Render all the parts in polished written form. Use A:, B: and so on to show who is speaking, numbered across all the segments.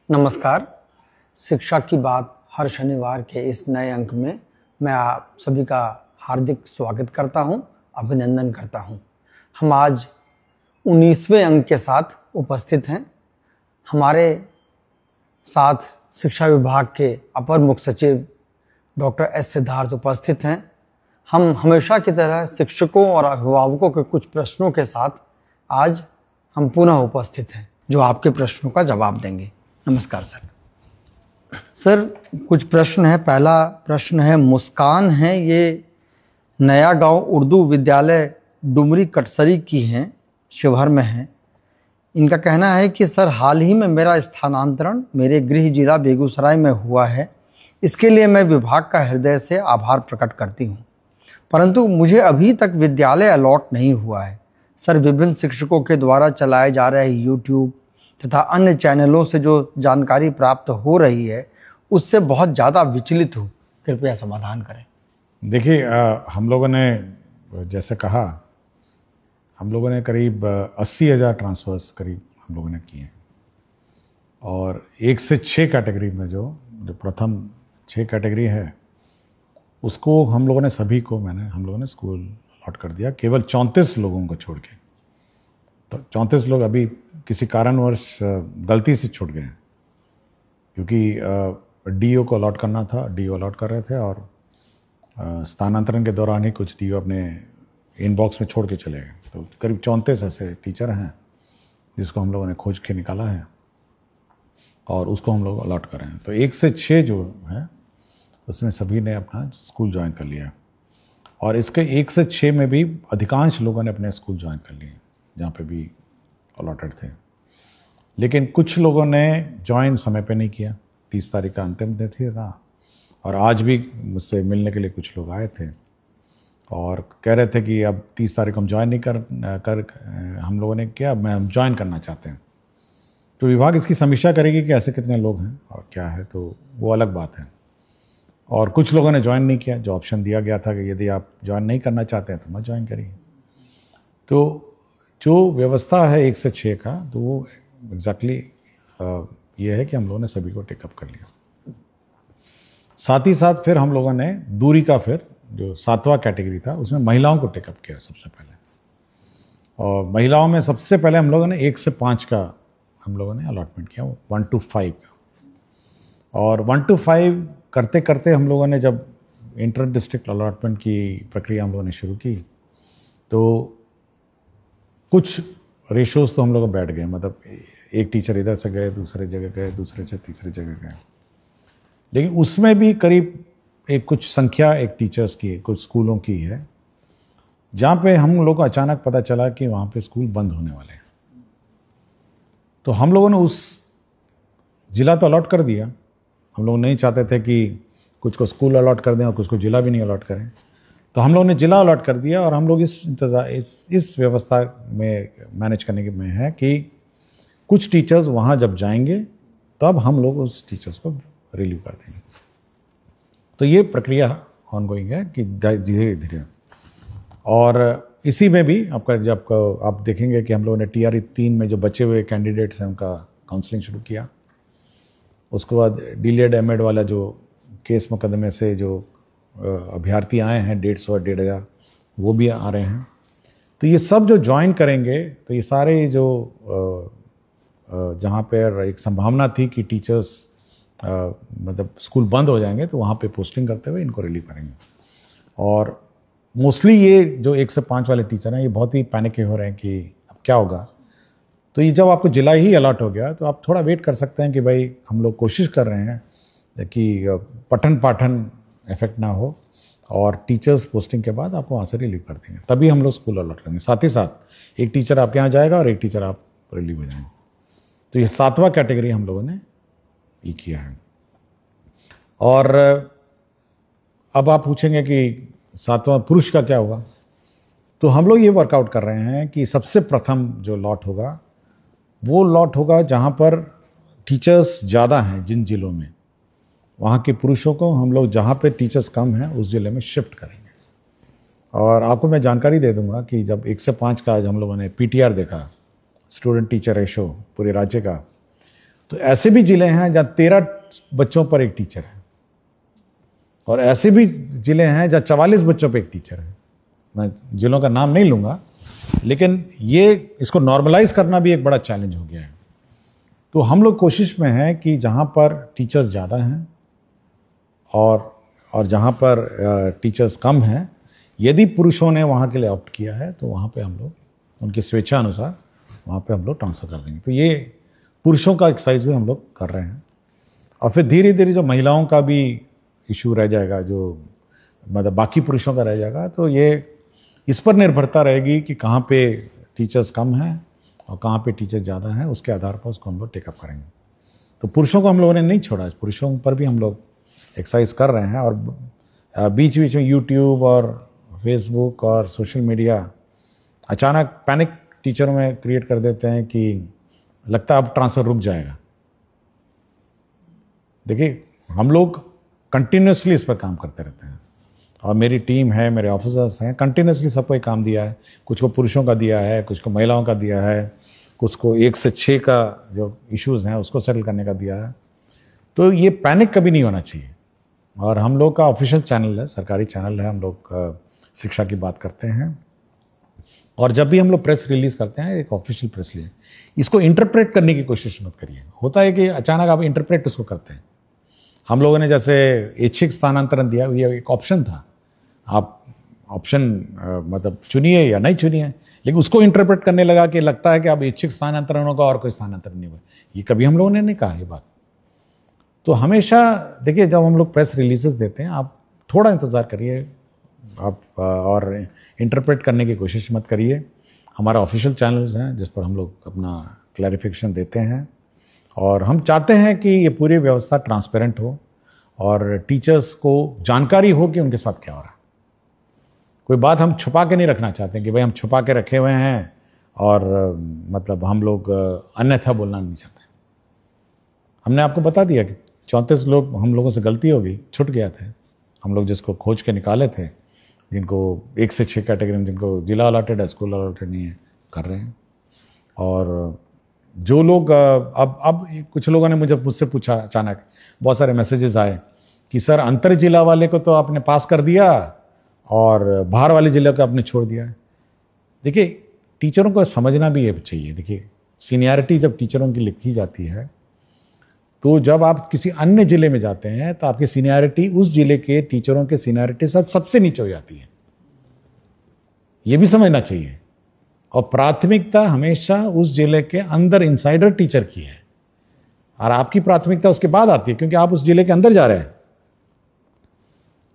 A: नमस्कार। शिक्षा की बात हर शनिवार के इस नए अंक में मैं आप सभी का हार्दिक स्वागत करता हूं, अभिनंदन करता हूं। हम आज 19वें अंक के साथ उपस्थित हैं। हमारे साथ शिक्षा विभाग के अपर मुख्य सचिव डॉक्टर एस सिद्धार्थ उपस्थित हैं। हम हमेशा की तरह शिक्षकों और अभिभावकों के कुछ प्रश्नों के साथ आज हम पुनः उपस्थित हैं, जो आपके प्रश्नों का जवाब देंगे। नमस्कार सर, कुछ प्रश्न है। पहला प्रश्न है, मुस्कान है, ये नया गांव उर्दू विद्यालय डुमरी कटसरी की हैं, शिवहर में हैं। इनका कहना है कि सर, हाल ही में मेरा स्थानांतरण मेरे गृह जिला बेगूसराय में हुआ है। इसके लिए मैं विभाग का हृदय से आभार प्रकट करती हूँ, परंतु मुझे अभी तक विद्यालय अलॉट नहीं हुआ है। सर, विभिन्न शिक्षकों के द्वारा चलाए जा रहे यूट्यूब तथा अन्य चैनलों से जो जानकारी प्राप्त हो रही है, उससे बहुत ज़्यादा विचलित हूँ। कृपया समाधान करें।
B: देखिए, हम लोगों ने जैसे कहा, हम लोगों ने करीब 80,000 ट्रांसफ़र्स करीब हम लोगों ने किए, और 1 से 6 कैटेगरी में जो प्रथम 6 कैटेगरी है, उसको हम लोगों ने हम लोगों ने स्कूल अलॉट कर दिया, केवल 34 लोगों को छोड़ के। तो 34 लोग अभी किसी कारणवश गलती से छूट गए हैं, क्योंकि डीओ को अलॉट करना था, डीओ अलॉट कर रहे थे, और स्थानांतरण के दौरान ही कुछ डीओ अपने इनबॉक्स में छोड़ के चले गए। तो करीब 34 ऐसे टीचर हैं जिसको हम लोगों ने खोज के निकाला है, और उसको हम लोग अलॉट कर रहे हैं। तो 1 से 6 जो है, उसमें सभी ने अपना स्कूल ज्वाइन कर लिया, और इसके 1 से 6 में भी अधिकांश लोगों ने अपने स्कूल ज्वाइन कर लिए जहाँ पे भी अलॉटेड थे। लेकिन कुछ लोगों ने ज्वाइन समय पे नहीं किया। 30 तारीख का अंतिम दिन था, और आज भी मुझसे मिलने के लिए कुछ लोग आए थे और कह रहे थे कि अब 30 तारीख को हम ज्वाइन नहीं कर हम लोगों ने किया, हम ज्वाइन करना चाहते हैं। तो विभाग इसकी समीक्षा करेगी कि ऐसे कितने लोग हैं और क्या है, तो वो अलग बात है। और कुछ लोगों ने ज्वाइन नहीं किया। जो ऑप्शन दिया गया था कि यदि आप ज्वाइन नहीं करना चाहते हैं तो मत ज्वाइन करिए। तो जो व्यवस्था है 1 से 6 का, तो वो एग्जैक्टली ये है कि हम लोगों ने सभी को टेकअप कर लिया। साथ ही साथ फिर हम लोगों ने दूरी का, फिर जो 7वां कैटेगरी था, उसमें महिलाओं को टेकअप किया सबसे पहले। और महिलाओं में सबसे पहले हम लोगों ने 1 से 5 का हम लोगों ने अलॉटमेंट किया, 1 to 5 का। और 1 to 5 करते करते हम लोगों ने जब इंटर डिस्ट्रिक्ट अलॉटमेंट की प्रक्रिया हम लोगों ने शुरू की, तो कुछ रेशोज़ तो हम लोग बैठ गए। मतलब एक टीचर इधर से गए, दूसरे जगह गए, दूसरे से तीसरे जगह गए। लेकिन उसमें भी करीब कुछ संख्या एक टीचर्स की, कुछ स्कूलों की है, जहाँ पे हम लोग को अचानक पता चला कि वहाँ पे स्कूल बंद होने वाले हैं। तो हम लोगों ने उस जिला तो अलॉट कर दिया। हम लोग नहीं चाहते थे कि कुछ को स्कूल अलॉट कर दें और कुछ को जिला भी नहीं अलॉट करें। तो हम लोगों ने जिला अलॉट कर दिया, और हम लोग इस व्यवस्था में मैनेज करने में है कि कुछ टीचर्स वहाँ जब जाएंगे तब हम लोग उस टीचर्स को रिलीव कर देंगे। तो ये प्रक्रिया ऑनगोइंग है कि धीरे धीरे। और इसी में भी आप देखेंगे कि हम लोगों ने TRE 3 में जो बचे हुए कैंडिडेट्स हैं उनका काउंसलिंग शुरू किया। उसके बाद DLED MAD वाला जो केस मुकदमे से जो अभ्यर्थी आए हैं 150 और 1,500, वो भी आ रहे हैं। तो ये सब जो ज्वाइन करेंगे, तो ये सारे जो जहाँ पर एक संभावना थी कि टीचर्स मतलब स्कूल बंद हो जाएंगे, तो वहाँ पे पोस्टिंग करते हुए इनको रिलीव करेंगे। और मोस्टली ये जो 1 से 5 वाले टीचर हैं, ये बहुत ही पैनिक हो रहे हैं कि अब क्या होगा। तो ये जब आपको जिला ही अलॉट हो गया, तो आप थोड़ा वेट कर सकते हैं कि भाई हम लोग कोशिश कर रहे हैं कि पठन पाठन इफेक्ट ना हो, और टीचर्स पोस्टिंग के बाद आपको वहाँ से रिलीव कर देंगे, तभी हम लोग स्कूल अलॉट करेंगे। साथ ही साथ एक टीचर आपके यहाँ जाएगा और एक टीचर आप रिलीव हो जाएंगे। तो ये 7वां कैटेगरी हम लोगों ने ये किया है। और अब आप पूछेंगे कि 7वां पुरुष का क्या होगा। तो हम लोग ये वर्कआउट कर रहे हैं कि सबसे प्रथम जो लॉट होगा, वो लॉट होगा जहाँ पर टीचर्स ज़्यादा हैं। जिन जिलों में वहाँ के पुरुषों को हम लोग, जहाँ पे टीचर्स कम हैं, उस ज़िले में शिफ्ट करेंगे। और आपको मैं जानकारी दे दूंगा कि जब 1 से 5 का आज हम लोगों ने PTR देखा, स्टूडेंट टीचर रेशो पूरे राज्य का, तो ऐसे भी जिले हैं जहाँ 13 बच्चों पर एक टीचर है, और ऐसे भी जिले हैं जहाँ 44 बच्चों पर एक टीचर है। मैं जिलों का नाम नहीं लूँगा, लेकिन ये इसको नॉर्मलाइज करना भी एक बड़ा चैलेंज हो गया है। तो हम लोग कोशिश में हैं कि जहाँ पर टीचर्स ज़्यादा हैं और जहाँ पर टीचर्स कम हैं, यदि पुरुषों ने वहाँ के लिए ऑप्ट किया है तो वहाँ पे हम लोग उनकी स्वेच्छा अनुसार वहाँ पे हम लोग ट्रांसफ़र कर देंगे। तो ये पुरुषों का एक्सरसाइज भी हम लोग कर रहे हैं। और फिर धीरे धीरे जो महिलाओं का भी इशू रह जाएगा, जो मतलब बाकी पुरुषों का रह जाएगा, तो ये इस पर निर्भरता रहेगी कि कहाँ पे टीचर्स कम हैं और कहाँ पे टीचर्स ज़्यादा हैं, उसके आधार पर उसको हम लोग टेकअप करेंगे। तो पुरुषों को हम लोगों ने नहीं छोड़ा, पुरुषों पर भी हम लोग एक्सरसाइज कर रहे हैं। और बीच बीच में यूट्यूब और फेसबुक और सोशल मीडिया अचानक पैनिक टीचरों में क्रिएट कर देते हैं कि लगता है अब ट्रांसफ़र रुक जाएगा। देखिए, हम लोग कंटिन्यूसली इस पर काम करते रहते हैं, और मेरी टीम है, मेरे ऑफिसर्स हैं, कंटिन्यूसली सबको एक काम दिया है। कुछ को पुरुषों का दिया है, कुछ को महिलाओं का दिया है, कुछ को 1 से 6 का जो इश्यूज़ हैं उसको सेटल करने का दिया है। तो ये पैनिक कभी नहीं होना चाहिए। और हम लोग का ऑफिशियल चैनल है, सरकारी चैनल है, हम लोग शिक्षा की बात करते हैं। और जब भी हम लोग प्रेस रिलीज़ करते हैं, एक ऑफिशियल प्रेस रिलीज, इसको इंटरप्रेट करने की कोशिश मत करिए। होता है कि अचानक आप इंटरप्रेट उसको करते हैं। हम लोगों ने जैसे ऐच्छिक स्थानांतरण दिया, ये एक ऑप्शन था, आप ऑप्शन मतलब चुनिए या नहीं चुनिए, लेकिन उसको इंटरप्रेट करने लगा कि लगता है कि अब ऐच्छिक स्थानांतरण होगा और कोई स्थानांतरण नहीं हुआ। ये कभी हम लोगों ने नहीं कहा ये बात। तो हमेशा देखिए, जब हम लोग प्रेस रिलीजेस देते हैं, आप थोड़ा इंतज़ार करिए, आप और इंटरप्रेट करने की कोशिश मत करिए। हमारा ऑफिशियल चैनल्स हैं जिस पर हम लोग अपना क्लैरिफिकेशन देते हैं, और हम चाहते हैं कि ये पूरी व्यवस्था ट्रांसपेरेंट हो और टीचर्स को जानकारी हो कि उनके साथ क्या हो रहा है। कोई बात हम छुपा के नहीं रखना चाहते कि भाई हम छुपा के रखे हुए हैं, और मतलब हम लोग अन्यथा बोलना नहीं चाहते। हमने आपको बता दिया कि 34 लोग हम लोगों से गलती हो गई, छूट गया थे। हम लोग जिसको खोज के निकाले थे, जिनको 1 से 6 कैटेगरी में, जिनको जिला अलॉटेड है, स्कूल अलॉटेड नहीं है, कर रहे हैं। और जो लोग अब कुछ लोगों ने मुझसे पूछा, अचानक बहुत सारे मैसेजेस आए कि सर अंतर जिला वाले को तो आपने पास कर दिया और बाहर वाले जिले को आपने छोड़ दिया। देखिए, टीचरों को समझना भी ये चाहिए। देखिए, सीनियरिटी जब टीचरों की लिखी जाती है, तो जब आप किसी अन्य जिले में जाते हैं तो आपकी सीनियरिटी उस जिले के टीचरों के सीनियरिटी सबसे नीचे हो जाती है। ये भी समझना चाहिए। और प्राथमिकता हमेशा उस जिले के अंदर इनसाइडर टीचर की है, और आपकी प्राथमिकता उसके बाद आती है, क्योंकि आप उस जिले के अंदर जा रहे हैं।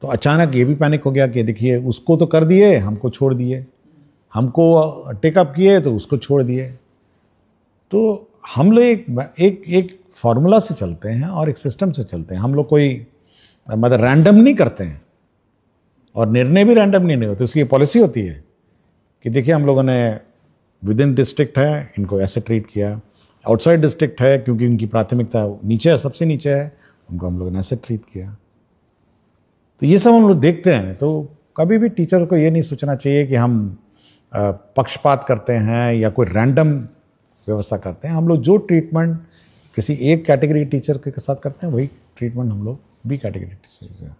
B: तो अचानक ये भी पैनिक हो गया कि देखिए, उसको तो कर दिए, हमको छोड़ दिए, हमको टेकअप किए तो उसको छोड़ दिए। तो हम लोग एक फॉर्मूला से चलते हैं और एक सिस्टम से चलते हैं। हम लोग कोई मतलब रैंडम नहीं करते हैं, और निर्णय भी रैंडम नहीं होते। उसकी पॉलिसी होती है कि देखिए, हम लोगों ने विद इन डिस्ट्रिक्ट है, इनको ऐसे ट्रीट किया, आउटसाइड डिस्ट्रिक्ट है क्योंकि उनकी प्राथमिकता नीचे है, सबसे नीचे है, उनको हम लोगों ने ऐसे ट्रीट किया। तो ये सब हम लोग देखते हैं। तो कभी भी टीचर को ये नहीं सोचना चाहिए कि हम पक्षपात करते हैं या कोई रैंडम व्यवस्था करते हैं। हम लोग जो ट्रीटमेंट किसी एक कैटेगरी टीचर के साथ करते हैं, वही ट्रीटमेंट हम लोग बी कैटेगरी टीचर से।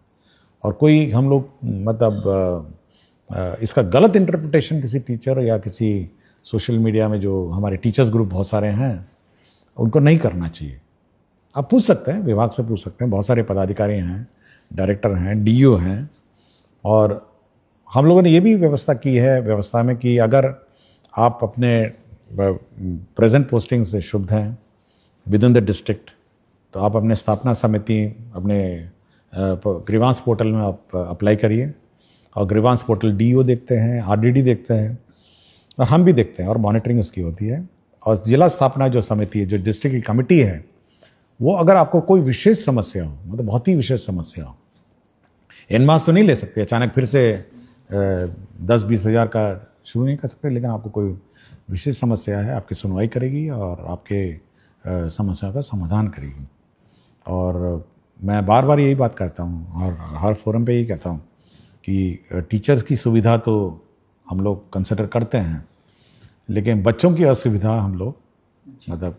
B: और कोई हम लोग मतलब इसका गलत इंटरप्रिटेशन किसी टीचर या किसी सोशल मीडिया में, जो हमारे टीचर्स ग्रुप बहुत सारे हैं, उनको नहीं करना चाहिए। आप पूछ सकते हैं, विभाग से पूछ सकते हैं, बहुत सारे पदाधिकारी हैं, डायरेक्टर हैं, डीईओ हैं। और हम लोगों ने ये भी व्यवस्था की है व्यवस्था में कि अगर आप अपने प्रेजेंट पोस्टिंग से शुद्ध हैं विद इन द डिस्ट्रिक्ट, तो आप अपने स्थापना समिति, अपने ग्रीवांस पोर्टल में आप अप्लाई करिए। और ग्रीवांस पोर्टल डीईओ देखते हैं, आरडीडी देखते हैं, और हम भी देखते हैं, और मॉनिटरिंग उसकी होती है। और जिला स्थापना जो समिति है, जो डिस्ट्रिक्ट की कमेटी है, वो अगर आपको कोई विशेष समस्या हो, मतलब बहुत ही विशेष समस्या हो, एनमास तो नहीं ले सकते, अचानक फिर से 10-20 हज़ार का शुरू नहीं कर सकते, लेकिन आपको कोई विशेष समस्या है, आपकी सुनवाई करेगी और आपके समस्या का समाधान करेगी। और मैं बार बार यही बात कहता हूँ और हर फोरम पे यही कहता हूँ कि टीचर्स की सुविधा तो हम लोग कंसिडर करते हैं, लेकिन बच्चों की असुविधा हम लोग मतलब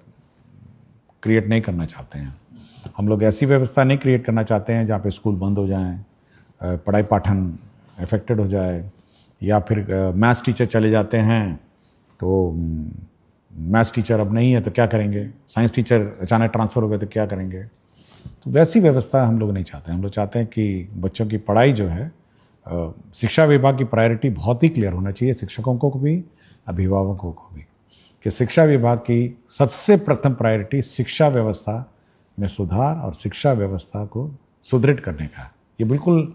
B: क्रिएट नहीं करना चाहते हैं। हम लोग ऐसी व्यवस्था नहीं क्रिएट करना चाहते हैं जहाँ पे स्कूल बंद हो जाएं, पढ़ाई पाठन अफेक्टेड हो जाए, या फिर मैथ्स टीचर चले जाते हैं तो मैथ्स टीचर अब नहीं है तो क्या करेंगे, साइंस टीचर अचानक ट्रांसफ़र हो गए तो क्या करेंगे। तो वैसी व्यवस्था हम लोग नहीं चाहते। हम लोग चाहते हैं कि बच्चों की पढ़ाई जो है, शिक्षा विभाग की प्रायोरिटी बहुत ही क्लियर होना चाहिए, शिक्षकों को भी, अभिभावकों को भी, कि शिक्षा विभाग की सबसे प्रथम प्रायोरिटी शिक्षा व्यवस्था में सुधार और शिक्षा व्यवस्था को सुदृढ़ करने का। ये बिल्कुल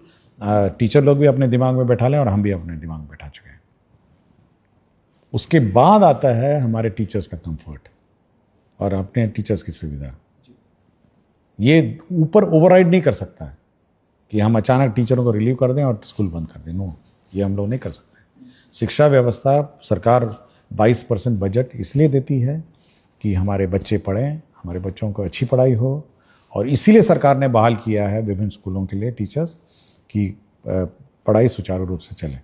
B: टीचर लोग भी अपने दिमाग में बैठा लें और हम भी अपने दिमाग में बैठा चुके हैं। उसके बाद आता है हमारे टीचर्स का कंफर्ट और अपने टीचर्स की सुविधा। ये ऊपर ओवरराइड नहीं कर सकता है कि हम अचानक टीचरों को रिलीव कर दें और स्कूल बंद कर दें। नो, ये हम लोग नहीं कर सकते। शिक्षा व्यवस्था, सरकार 22% बजट इसलिए देती है कि हमारे बच्चे पढ़ें, हमारे बच्चों को अच्छी पढ़ाई हो, और इसीलिए सरकार ने बहाल किया है विभिन्न स्कूलों के लिए टीचर्स की पढ़ाई सुचारू रूप से चले।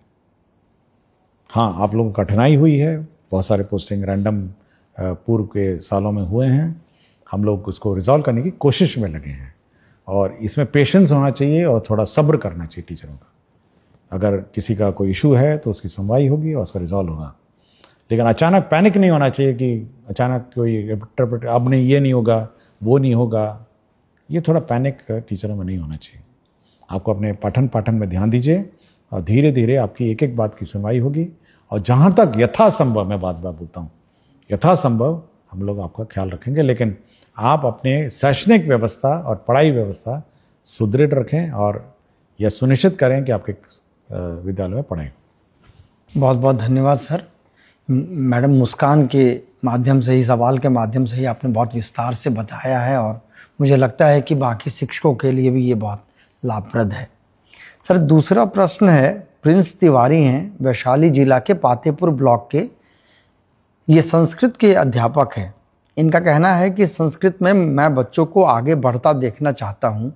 B: हाँ, आप लोगों को कठिनाई हुई है, बहुत सारे पोस्टिंग रैंडम पूर्व के सालों में हुए हैं। हम लोग उसको रिजॉल्व करने की कोशिश में लगे हैं और इसमें पेशेंस होना चाहिए और थोड़ा सब्र करना चाहिए टीचरों का। अगर किसी का कोई इशू है तो उसकी सुनवाई होगी और उसका रिजॉल्व होगा, लेकिन अचानक पैनिक नहीं होना चाहिए कि अचानक कोई अब नहीं, ये नहीं होगा, वो नहीं होगा। ये थोड़ा पैनिक टीचरों में नहीं होना चाहिए। आपको अपने पाठन में ध्यान दीजिए और धीरे धीरे आपकी एक एक बात की सुनवाई होगी। और जहाँ तक यथासंभव, मैं बात बोलता हूँ, यथासंभव हम लोग आपका ख्याल रखेंगे, लेकिन आप अपने शैक्षणिक व्यवस्था और पढ़ाई व्यवस्था सुदृढ़ रखें और यह सुनिश्चित करें कि आपके विद्यालय में पढ़ाई।
A: बहुत बहुत धन्यवाद सर। मैडम मुस्कान के माध्यम से ही, सवाल के माध्यम से ही आपने बहुत विस्तार से बताया है और मुझे लगता है कि बाकी शिक्षकों के लिए भी ये बहुत लाभप्रद है। सर, दूसरा प्रश्न है, प्रिंस तिवारी हैं, वैशाली जिला के पातेपुर ब्लॉक के, ये संस्कृत के अध्यापक हैं। इनका कहना है कि संस्कृत में मैं बच्चों को आगे बढ़ता देखना चाहता हूँ,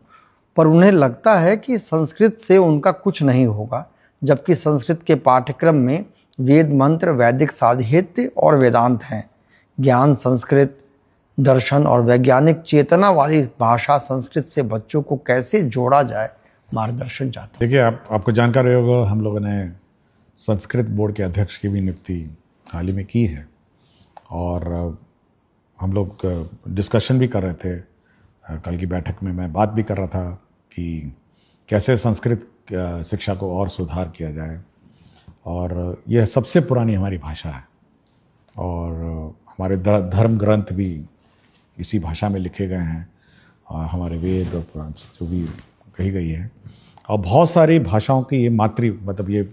A: पर उन्हें लगता है कि संस्कृत से उनका कुछ नहीं होगा, जबकि संस्कृत के पाठ्यक्रम में वेद मंत्र, वैदिक साहित्य और वेदांत हैं। ज्ञान, संस्कृत, दर्शन और वैज्ञानिक चेतना वाली भाषा संस्कृत से बच्चों को कैसे जोड़ा जाए, मार्गदर्शन चाहता हूँ।
B: देखिए, आपको जानकारी होगा, हम लोगों ने संस्कृत बोर्ड के अध्यक्ष की भी नियुक्ति हाल ही में की है और हम लोग डिस्कशन भी कर रहे थे। कल की बैठक में मैं बात भी कर रहा था कि कैसे संस्कृत शिक्षा को और सुधार किया जाए, और यह सबसे पुरानी हमारी भाषा है और हमारे धर्म ग्रंथ भी इसी भाषा में लिखे गए हैं, और हमारे वेद और पुराण जो भी कही गई है, और बहुत सारी भाषाओं की ये मतलब ये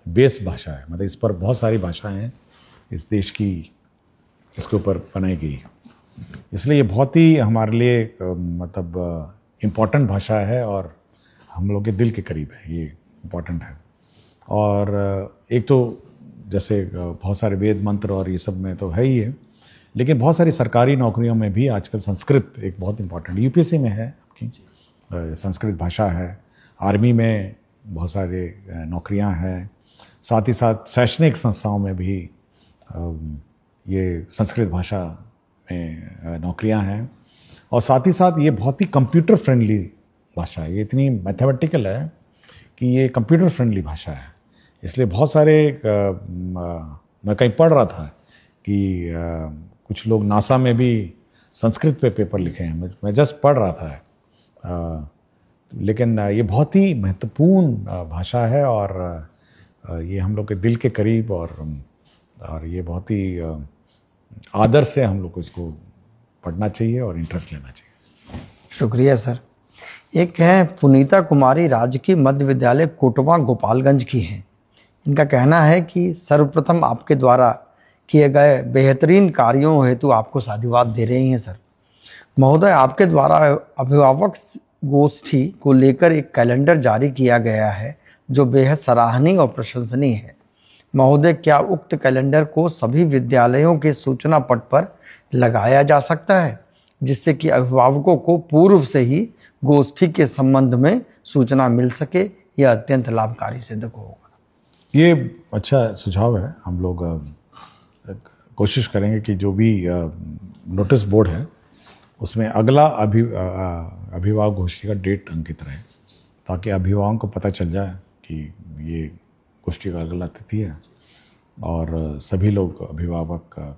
B: बेस भाषा है, मतलब इस पर बहुत सारी भाषाएं हैं इस देश की, इसके ऊपर बनाई गई है। इसलिए ये बहुत ही हमारे लिए मतलब इम्पॉर्टेंट भाषा है और हम लोग के दिल के करीब है, ये इम्पॉर्टेंट है। और एक तो जैसे बहुत सारे वेद मंत्र और ये सब में तो है ही है, लेकिन बहुत सारी सरकारी नौकरियों में भी आजकल संस्कृत एक बहुत इम्पॉर्टेंट, यूपीएससी में है आपकी संस्कृत भाषा है, आर्मी में बहुत सारे नौकरियां हैं, साथ ही साथ शैक्षणिक संस्थाओं में भी ये संस्कृत भाषा में नौकरियां हैं, और साथ ही साथ ये बहुत ही कंप्यूटर फ्रेंडली भाषा है। ये इतनी मैथमेटिकल है कि ये कंप्यूटर फ्रेंडली भाषा है। इसलिए बहुत सारे मैं कहीं पढ़ रहा था कि कुछ लोग नासा में भी संस्कृत पे पेपर लिखे हैं, मैं जस्ट पढ़ रहा था। लेकिन ये बहुत ही महत्वपूर्ण भाषा है और ये हम लोग के दिल के करीब, और ये बहुत ही आदर से हम लोग को इसको पढ़ना चाहिए और इंटरेस्ट लेना चाहिए।
A: शुक्रिया सर। एक है पुनीता कुमारी, राजकीय मध्य विद्यालय कोटवा गोपालगंज की हैं। इनका कहना है कि सर्वप्रथम आपके द्वारा किए गए बेहतरीन कार्यों हेतु आपको साधुवाद दे रही हैं सर। महोदय, आपके द्वारा अभिभावक गोष्ठी को लेकर एक कैलेंडर जारी किया गया है जो बेहद सराहनीय और प्रशंसनीय है। महोदय, क्या उक्त कैलेंडर को सभी विद्यालयों के सूचना पट पर लगाया जा सकता है, जिससे कि अभिभावकों को पूर्व से ही गोष्ठी के संबंध में सूचना मिल सके? यह अत्यंत लाभकारी सिद्ध होगा।
B: ये अच्छा सुझाव है। हम लोग कोशिश करेंगे कि जो भी नोटिस बोर्ड है उसमें अगला अभिभावक गोष्ठी का डेट अंकित रहे, ताकि अभिभावकों को पता चल जाए कि ये गोष्ठी का अगला तिथि है, और सभी लोग अभिभावक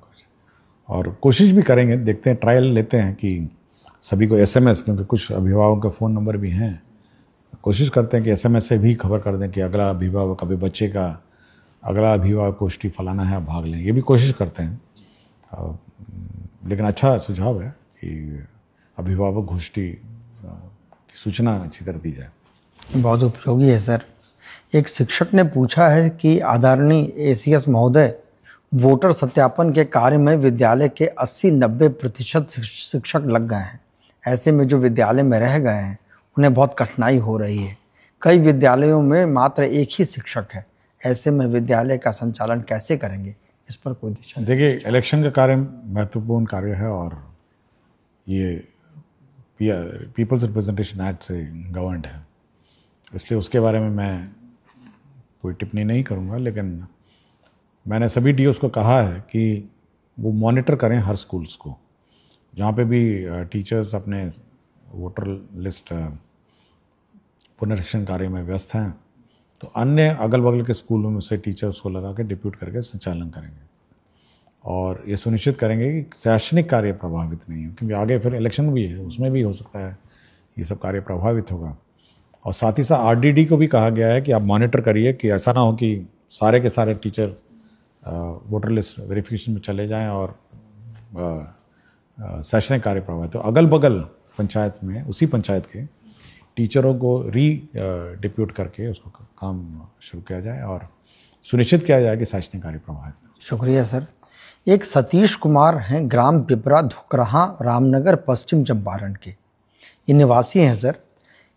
B: और कोशिश भी करेंगे, देखते हैं, ट्रायल लेते हैं कि सभी को SMS, क्योंकि कुछ अभिभावकों के फ़ोन नंबर भी हैं, कोशिश करते हैं कि SMS से भी खबर कर दें कि अगला अभिभावक, अभी बच्चे का अगला अभिभावक गोष्ठी फलाना है, आप भाग लें, ये भी कोशिश करते हैं। लेकिन अच्छा सुझाव है कि अभिभावक गोष्ठी की सूचना अच्छी तरह दी जाए।
A: बहुत उपयोगी है सर। एक शिक्षक ने पूछा है कि आदरणीय ACS महोदय, वोटर सत्यापन के कार्य में विद्यालय के 80-90% शिक्षक लग गए हैं। ऐसे में जो विद्यालय में रह गए हैं उन्हें बहुत कठिनाई हो रही है। कई विद्यालयों में मात्र एक ही शिक्षक है। ऐसे में विद्यालय का संचालन कैसे करेंगे, इस पर कोई दिशा?
B: देखिए, इलेक्शन का कार्य महत्वपूर्ण कार्य है, और ये पीपल्स रिप्रेजेंटेशन एक्ट से गवर्नड है, इसलिए उसके बारे में मैं कोई टिप्पणी नहीं करूँगा। लेकिन मैंने सभी DOs को कहा है कि वो मॉनिटर करें हर स्कूल्स को, जहाँ पे भी टीचर्स अपने वोटर लिस्ट पुनरीक्षण कार्य में व्यस्त हैं, तो अन्य अगल बगल के स्कूलों में से टीचर्स को लगा के डिप्यूट करके संचालन करेंगे, और ये सुनिश्चित करेंगे कि शैक्षणिक कार्य प्रभावित नहीं हो, क्योंकि आगे फिर इलेक्शन भी है, उसमें भी हो सकता है ये सब कार्य प्रभावित होगा। और साथ ही साथ RDD को भी कहा गया है कि आप मॉनिटर करिए कि ऐसा ना हो कि सारे के सारे टीचर वोटर लिस्ट वेरिफिकेशन में चले जाएं और शैक्षणिक कार्य प्रभावित हो। अगल बगल पंचायत में, उसी पंचायत के टीचरों को डिप्यूट करके उसको काम शुरू किया जाए और सुनिश्चित किया जाए कि शैक्षणिक कार्य प्रभावित हो।
A: शुक्रिया सर। एक सतीश कुमार हैं, ग्राम पिपरा धुकराहा, रामनगर, पश्चिम चंपारण के। ये निवासी हैं सर।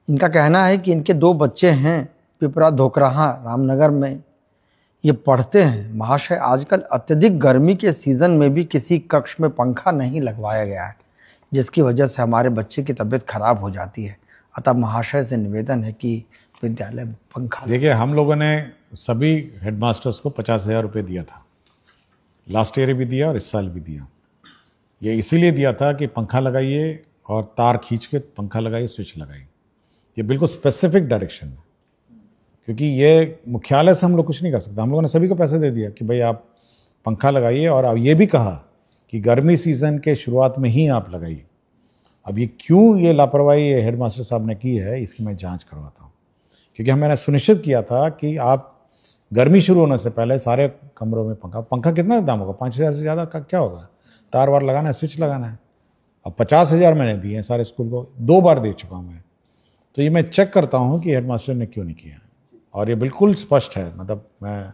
A: इनका कहना है कि इनके 2 बच्चे हैं, पिपरा धुकराहा रामनगर में ये पढ़ते हैं। महाशय, आजकल अत्यधिक गर्मी के सीज़न में भी किसी कक्ष में पंखा नहीं लगवाया गया है, जिसकी वजह से हमारे बच्चे की तबीयत खराब हो जाती है। अतः महाशय से निवेदन है कि विद्यालय में पंखा।
B: देखिए, हम लोगों ने सभी हेडमास्टर्स को 50,000 रुपये दिया था, लास्ट ईयर भी दिया और इस साल भी दिया। ये इसीलिए दिया था कि पंखा लगाइए और तार खींच के पंखा लगाइए, स्विच लगाइए। ये बिल्कुल स्पेसिफिक डायरेक्शन है, क्योंकि ये मुख्यालय से हम लोग कुछ नहीं कर सकते। हम लोगों ने सभी को पैसे दे दिया कि भाई आप पंखा लगाइए, और अब ये भी कहा कि गर्मी सीज़न के शुरुआत में ही आप लगाइए। अब ये क्यों ये लापरवाही हेडमास्टर साहब ने की है, इसकी मैं जांच करवाता हूँ, क्योंकि मैंने सुनिश्चित किया था कि आप गर्मी शुरू होने से पहले सारे कमरों में पंखा कितना दाम होगा, 5,000 से ज़्यादा का क्या होगा, तार वार लगाना है, स्विच लगाना है। अब 50,000 मैंने दिए हैं सारे स्कूल को, 2 बार दे चुका हूँ मैं। तो ये मैं चेक करता हूँ कि हेडमास्टर ने क्यों नहीं किया, और ये बिल्कुल स्पष्ट है। मतलब मैं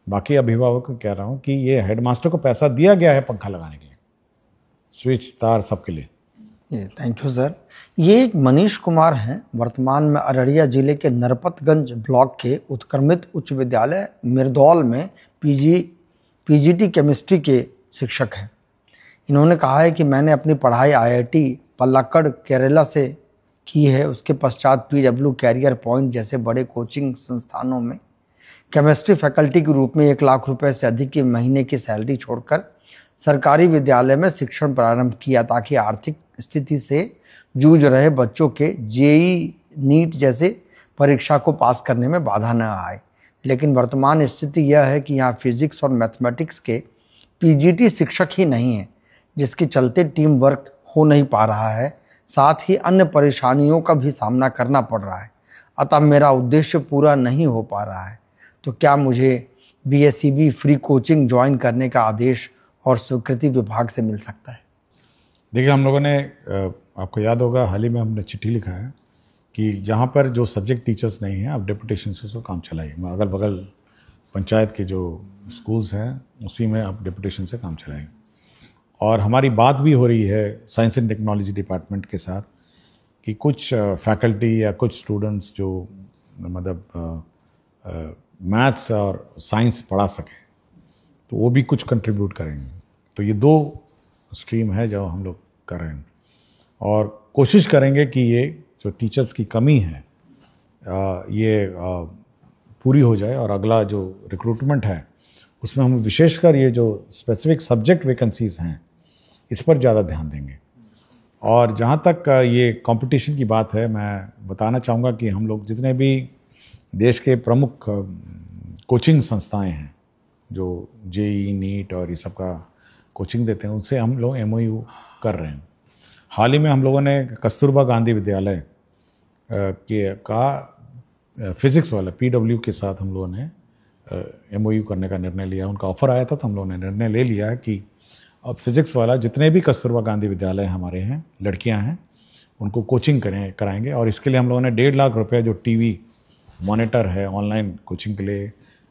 B: बाकी अभिभावक को कह रहा हूँ कि ये हेडमास्टर को पैसा दिया गया है पंखा लगाने के लिए, स्विच तार सबके लिए।
A: Thank you sir. ये एक मनीष कुमार हैं, वर्तमान में अररिया जिले के नरपतगंज ब्लॉक के उत्क्रमित उच्च विद्यालय मिर्दौल में PGT केमिस्ट्री के शिक्षक हैं। इन्होंने कहा है कि मैंने अपनी पढ़ाई IIT पल्लाक्कड़ केरला से की है। उसके पश्चात PW कैरियर पॉइंट जैसे बड़े कोचिंग संस्थानों में केमिस्ट्री फैकल्टी के रूप में 1 लाख रुपए से अधिक की महीने की सैलरी छोड़कर सरकारी विद्यालय में शिक्षण प्रारंभ किया, ताकि आर्थिक स्थिति से जूझ रहे बच्चों के JEE नीट जैसे परीक्षा को पास करने में बाधा न आए। लेकिन वर्तमान स्थिति यह है कि यहाँ फिजिक्स और मैथमेटिक्स के PGT शिक्षक ही नहीं हैं, जिसके चलते टीम वर्क हो नहीं पा रहा है, साथ ही अन्य परेशानियों का भी सामना करना पड़ रहा है। अतः मेरा उद्देश्य पूरा नहीं हो पा रहा है। तो क्या मुझे BSEB फ्री कोचिंग ज्वाइन करने का आदेश और स्वीकृति विभाग से मिल सकता है?
B: देखिए, हम लोगों ने, आपको याद होगा, हाल ही में हमने चिट्ठी लिखा है कि जहाँ पर जो सब्जेक्ट टीचर्स नहीं हैं, आप डेपुटेशन से उसको काम चलाइए। अगल बगल पंचायत के जो स्कूल्स हैं उसी में आप डेपुटेशन से काम चलाइए। और हमारी बात भी हो रही है साइंस एंड टेक्नोलॉजी डिपार्टमेंट के साथ कि कुछ फैकल्टी या कुछ स्टूडेंट्स जो मतलब मैथ्स और साइंस पढ़ा सकें, तो वो भी कुछ कंट्रीब्यूट करेंगे। तो ये 2 स्ट्रीम है जो हम लोग कर रहे हैं, और कोशिश करेंगे कि ये जो टीचर्स की कमी है ये पूरी हो जाए, और अगला जो रिक्रूटमेंट है उसमें हम विशेषकर ये जो स्पेसिफिक सब्जेक्ट वैकेंसीज हैं इस पर ज़्यादा ध्यान देंगे। और जहाँ तक ये कंपटीशन की बात है, मैं बताना चाहूँगा कि हम लोग जितने भी देश के प्रमुख कोचिंग संस्थाएं हैं जो जेई नीट और ये सब का कोचिंग देते हैं, उनसे हम लोग MOU कर रहे हैं। हाल ही में हम लोगों ने कस्तूरबा गांधी विद्यालय का फिज़िक्स वाला PW के साथ हम लोगों ने MOU करने का निर्णय लिया। उनका ऑफ़र आया था तो हम लोगों ने निर्णय ले लिया है कि अब फिज़िक्स वाला जितने भी कस्तूरबा गांधी विद्यालय हमारे हैं, लड़कियां हैं, उनको कोचिंग कराएंगे। और इसके लिए हम लोगों ने 1.5 लाख रुपए जो टीवी मॉनिटर है ऑनलाइन कोचिंग के लिए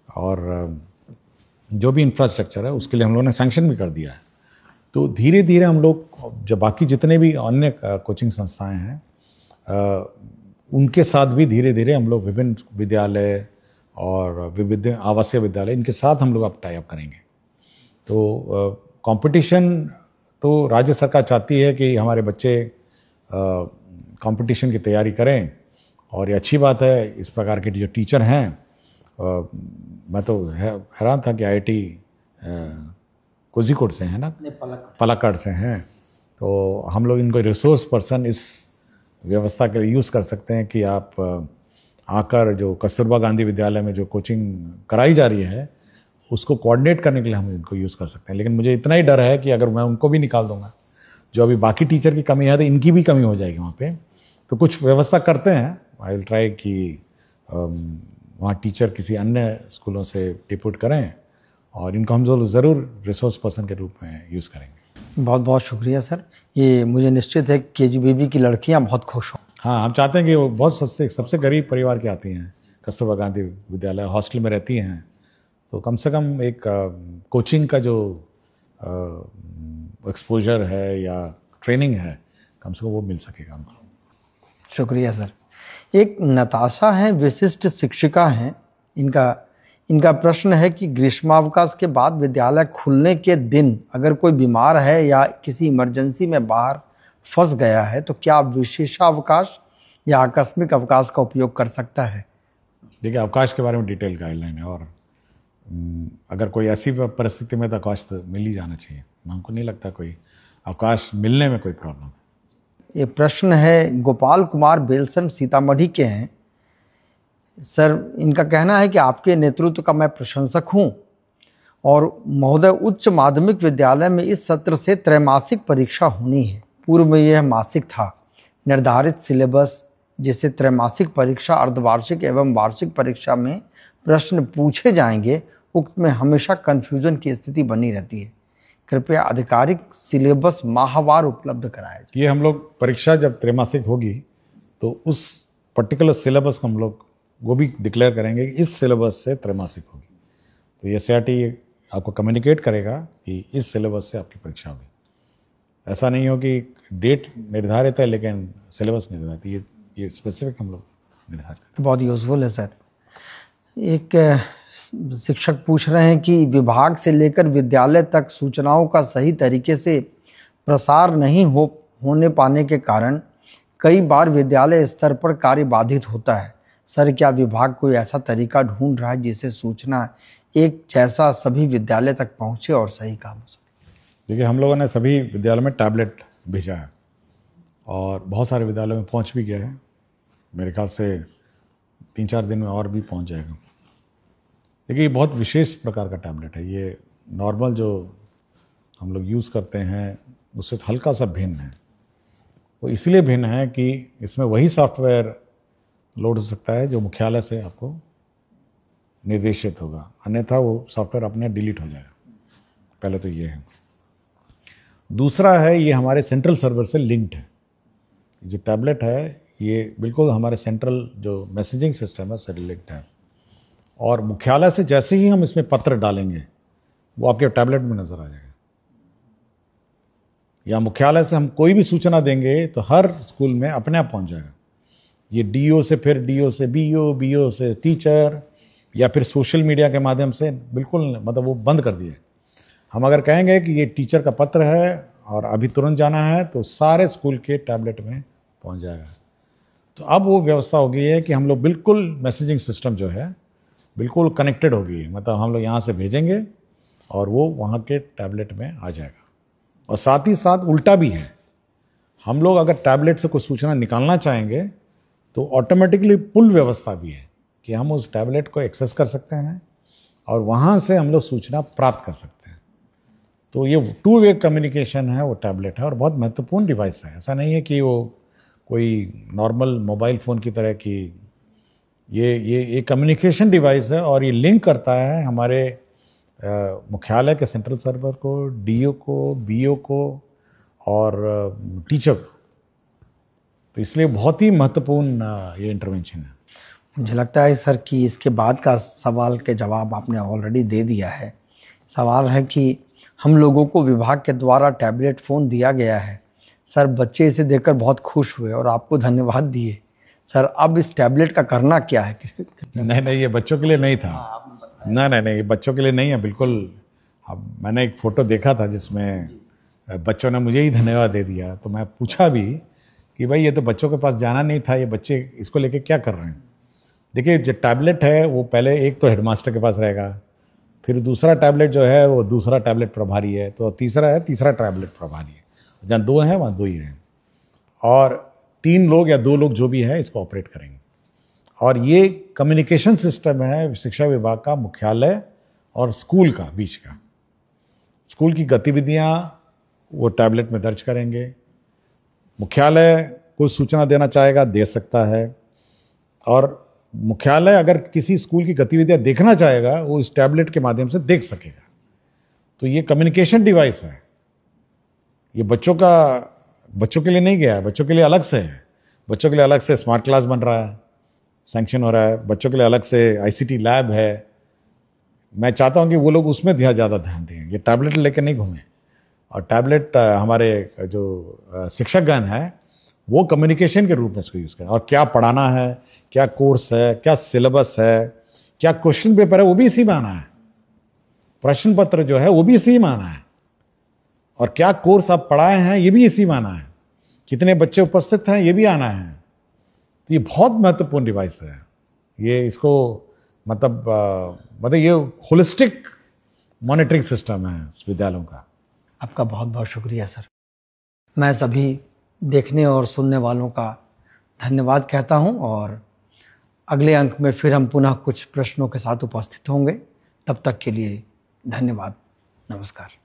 B: और जो भी इंफ्रास्ट्रक्चर है उसके लिए हम लोगों ने सैंक्शन भी कर दिया है। तो धीरे धीरे हम लोग जब बाकी जितने भी अन्य कोचिंग संस्थाएं हैं उनके साथ भी धीरे धीरे हम लोग विभिन्न विद्यालय और विविध आवासीय विद्यालय इनके साथ हम लोग अब टाई अप करेंगे। तो कंपटीशन तो राज्य सरकार चाहती है कि हमारे बच्चे कंपटीशन की तैयारी करें और ये अच्छी बात है। इस प्रकार के जो टीचर हैं, मैं तो हैरान था कि IIT कोझिकोड से हैं ना, पलक्कड़ से हैं। तो हम लोग इनको रिसोर्स पर्सन इस व्यवस्था के लिए यूज़ कर सकते हैं कि आप आकर जो कस्तूरबा गांधी विद्यालय में जो कोचिंग कराई जा रही है उसको कोऑर्डिनेट करने के लिए हम इनको यूज़ कर सकते हैं। लेकिन मुझे इतना ही डर है कि अगर मैं उनको भी निकाल दूंगा, जो अभी बाकी टीचर की कमी है, तो इनकी भी कमी हो जाएगी वहाँ पे। तो कुछ व्यवस्था करते हैं, आई विल ट्राई कि वहाँ टीचर किसी अन्य स्कूलों से डिप्यूट करें और इनको हम ज़रूर रिसोर्स पर्सन के रूप में यूज़ करेंगे।
A: बहुत बहुत शुक्रिया सर। ये मुझे निश्चित है कि KGBB की लड़कियाँ बहुत खुश हों।
B: हाँ, हम चाहते हैं कि वो बहुत सबसे गरीब परिवार की आती हैं, कस्तूरबा गांधी विद्यालय हॉस्टल में रहती हैं, तो कम से कम एक कोचिंग का जो एक्सपोजर है या ट्रेनिंग है, कम से कम वो मिल सकेगा हमको।
A: शुक्रिया सर। एक नताशा है, विशिष्ट शिक्षिका हैं। इनका प्रश्न है कि ग्रीष्मावकाश के बाद विद्यालय खुलने के दिन अगर कोई बीमार है या किसी इमरजेंसी में बाहर फंस गया है तो क्या विशेषावकाश या आकस्मिक अवकाश का उपयोग कर सकता है?
B: देखिए, अवकाश के बारे में डिटेल गाइडलाइन है और अगर कोई ऐसी परिस्थिति में तो अवकाश तो मिल ही जाना चाहिए। हमको नहीं लगता कोई अवकाश मिलने में कोई प्रॉब्लम है।
A: ये प्रश्न है गोपाल कुमार बेलसन सीतामढ़ी के हैं। सर, इनका कहना है कि आपके नेतृत्व का मैं प्रशंसक हूं और महोदय, उच्च माध्यमिक विद्यालय में इस सत्र से त्रैमासिक परीक्षा होनी है। पूर्व में यह मासिक था। निर्धारित सिलेबस जिसे त्रैमासिक परीक्षा, अर्धवार्षिक एवं वार्षिक परीक्षा में प्रश्न पूछे जाएंगे, उक्त में हमेशा कन्फ्यूजन की स्थिति बनी रहती है। कृपया आधिकारिक सिलेबस माहवार उपलब्ध कराया जाए।
B: ये हम लोग परीक्षा जब त्रैमासिक होगी तो उस पर्टिकुलर सिलेबस को हम लोग वो भी डिक्लेयर करेंगे कि इस सिलेबस से त्रैमासिक होगी। तो ये CRT आपको कम्युनिकेट करेगा कि इस सिलेबस से आपकी परीक्षा होगी। ऐसा नहीं हो कि डेट निर्धारित है लेकिन सिलेबस निर्धारित, ये स्पेसिफिक हम लोग निर्धारित।
A: बहुत यूजफुल है सर। एक शिक्षक पूछ रहे हैं कि विभाग से लेकर विद्यालय तक सूचनाओं का सही तरीके से प्रसार नहीं होने पाने के कारण कई बार विद्यालय स्तर पर कार्य बाधित होता है। सर, क्या विभाग कोई ऐसा तरीका ढूंढ रहा है जिससे सूचना एक जैसा सभी विद्यालय तक पहुंचे और सही काम हो सके?
B: देखिए, हम लोगों ने सभी विद्यालयों में टैबलेट भेजा है और बहुत सारे विद्यालयों में पहुंच भी गया है। मेरे ख्याल से 3-4 दिन में और भी पहुंच जाएगा। देखिए, ये बहुत विशेष प्रकार का टैबलेट है। ये नॉर्मल जो हम लोग यूज़ करते हैं उससे हल्का सा भिन्न है। वो इसलिए भिन्न है कि इसमें वही सॉफ्टवेयर लोड हो सकता है जो मुख्यालय से आपको निर्देशित होगा, अन्यथा वो सॉफ्टवेयर अपने डिलीट हो जाएगा। पहले तो ये है। दूसरा है, ये हमारे सेंट्रल सर्वर से लिंक्ड है। जो टैबलेट है ये बिल्कुल हमारे सेंट्रल जो मैसेजिंग सिस्टम है उससे लिंक्ड है और मुख्यालय से जैसे ही हम इसमें पत्र डालेंगे वो आपके टैबलेट में नजर आ जाएगा। या मुख्यालय से हम कोई भी सूचना देंगे तो हर स्कूल में अपने आप पहुंच जाएगा। ये DO से, फिर DO से BO, BO से टीचर, या फिर सोशल मीडिया के माध्यम से, बिल्कुल मतलब वो बंद कर दिए। हम अगर कहेंगे कि ये टीचर का पत्र है और अभी तुरंत जाना है तो सारे स्कूल के टैबलेट में पहुंच जाएगा। तो अब वो व्यवस्था हो गई है कि हम लोग बिल्कुल मैसेजिंग सिस्टम जो है बिल्कुल कनेक्टेड हो गई है। मतलब हम लोग यहाँ से भेजेंगे और वो वहाँ के टैबलेट में आ जाएगा। और साथ ही साथ उल्टा भी है, हम लोग अगर टैबलेट से कोई सूचना निकालना चाहेंगे तो ऑटोमेटिकली पुल व्यवस्था भी है कि हम उस टैबलेट को एक्सेस कर सकते हैं और वहाँ से हम लोग सूचना प्राप्त कर सकते हैं। तो ये 2 वे कम्युनिकेशन है, वो टैबलेट है और बहुत महत्वपूर्ण डिवाइस है। ऐसा नहीं है कि वो कोई नॉर्मल मोबाइल फ़ोन की तरह की, ये कम्युनिकेशन डिवाइस है और ये लिंक करता है हमारे मुख्यालय के सेंट्रल सर्वर को, डीओ को, बीओ को और टीचर को। तो इसलिए बहुत ही महत्वपूर्ण ये इंटरवेंशन है।
A: मुझे लगता है सर कि इसके बाद का सवाल के जवाब आपने ऑलरेडी दे दिया है। सवाल है कि हम लोगों को विभाग के द्वारा टैबलेट फ़ोन दिया गया है। सर बच्चे इसे देखकर बहुत खुश हुए और आपको धन्यवाद दिए। सर अब इस टैबलेट का करना क्या है?
B: नहीं, ये बच्चों के लिए नहीं था। नहीं, ये बच्चों के लिए नहीं है बिल्कुल। अब मैंने एक फ़ोटो देखा था जिसमें बच्चों ने मुझे ही धन्यवाद दे दिया, तो मैं पूछा भी कि भाई ये तो बच्चों के पास जाना नहीं था, ये बच्चे इसको लेके क्या कर रहे हैं। देखिए जो टैबलेट है वो पहले एक तो हेडमास्टर के पास रहेगा, फिर दूसरा टैबलेट जो है वो दूसरा टैबलेट प्रभारी है, तो तीसरा टैबलेट प्रभारी है। जहाँ 2 हैं वहाँ 2 ही रहें और 3 लोग या 2 लोग जो भी है इसको ऑपरेट करेंगे। और ये कम्युनिकेशन सिस्टम है शिक्षा विभाग का मुख्यालय और स्कूल का बीच का। स्कूल की गतिविधियाँ वो टैबलेट में दर्ज करेंगे। मुख्यालय कोई सूचना देना चाहेगा दे सकता है और मुख्यालय अगर किसी स्कूल की गतिविधियां देखना चाहेगा वो इस टैबलेट के माध्यम से देख सकेगा। तो ये कम्युनिकेशन डिवाइस है। ये बच्चों के लिए नहीं गया है, बच्चों के लिए अलग से है। बच्चों के लिए अलग से स्मार्ट क्लास बन रहा है, सैंक्शन हो रहा है। बच्चों के लिए अलग से आईसीटी लैब है। मैं चाहता हूं कि वो लोग उसमें ज़्यादा ध्यान दें, ये टैबलेट लेकर नहीं घूमें। और टैबलेट हमारे जो शिक्षकगण हैं वो कम्युनिकेशन के रूप में इसको यूज़ करें। और क्या पढ़ाना है, क्या कोर्स है, क्या सिलेबस है, क्या क्वेश्चन पेपर है, वो भी इसी में आना है। प्रश्न पत्र जो है वो भी इसी में आना है। और क्या कोर्स आप पढ़ाए हैं ये भी इसी में आना है। कितने बच्चे उपस्थित हैं ये भी आना है। तो ये बहुत महत्वपूर्ण डिवाइस है। ये इसको मतलब ये होलिस्टिक मॉनिटरिंग सिस्टम है विद्यालयों का।
A: आपका बहुत बहुत शुक्रिया सर। मैं सभी देखने और सुनने वालों का धन्यवाद कहता हूं और अगले अंक में फिर हम पुनः कुछ प्रश्नों के साथ उपस्थित होंगे। तब तक के लिए धन्यवाद। नमस्कार।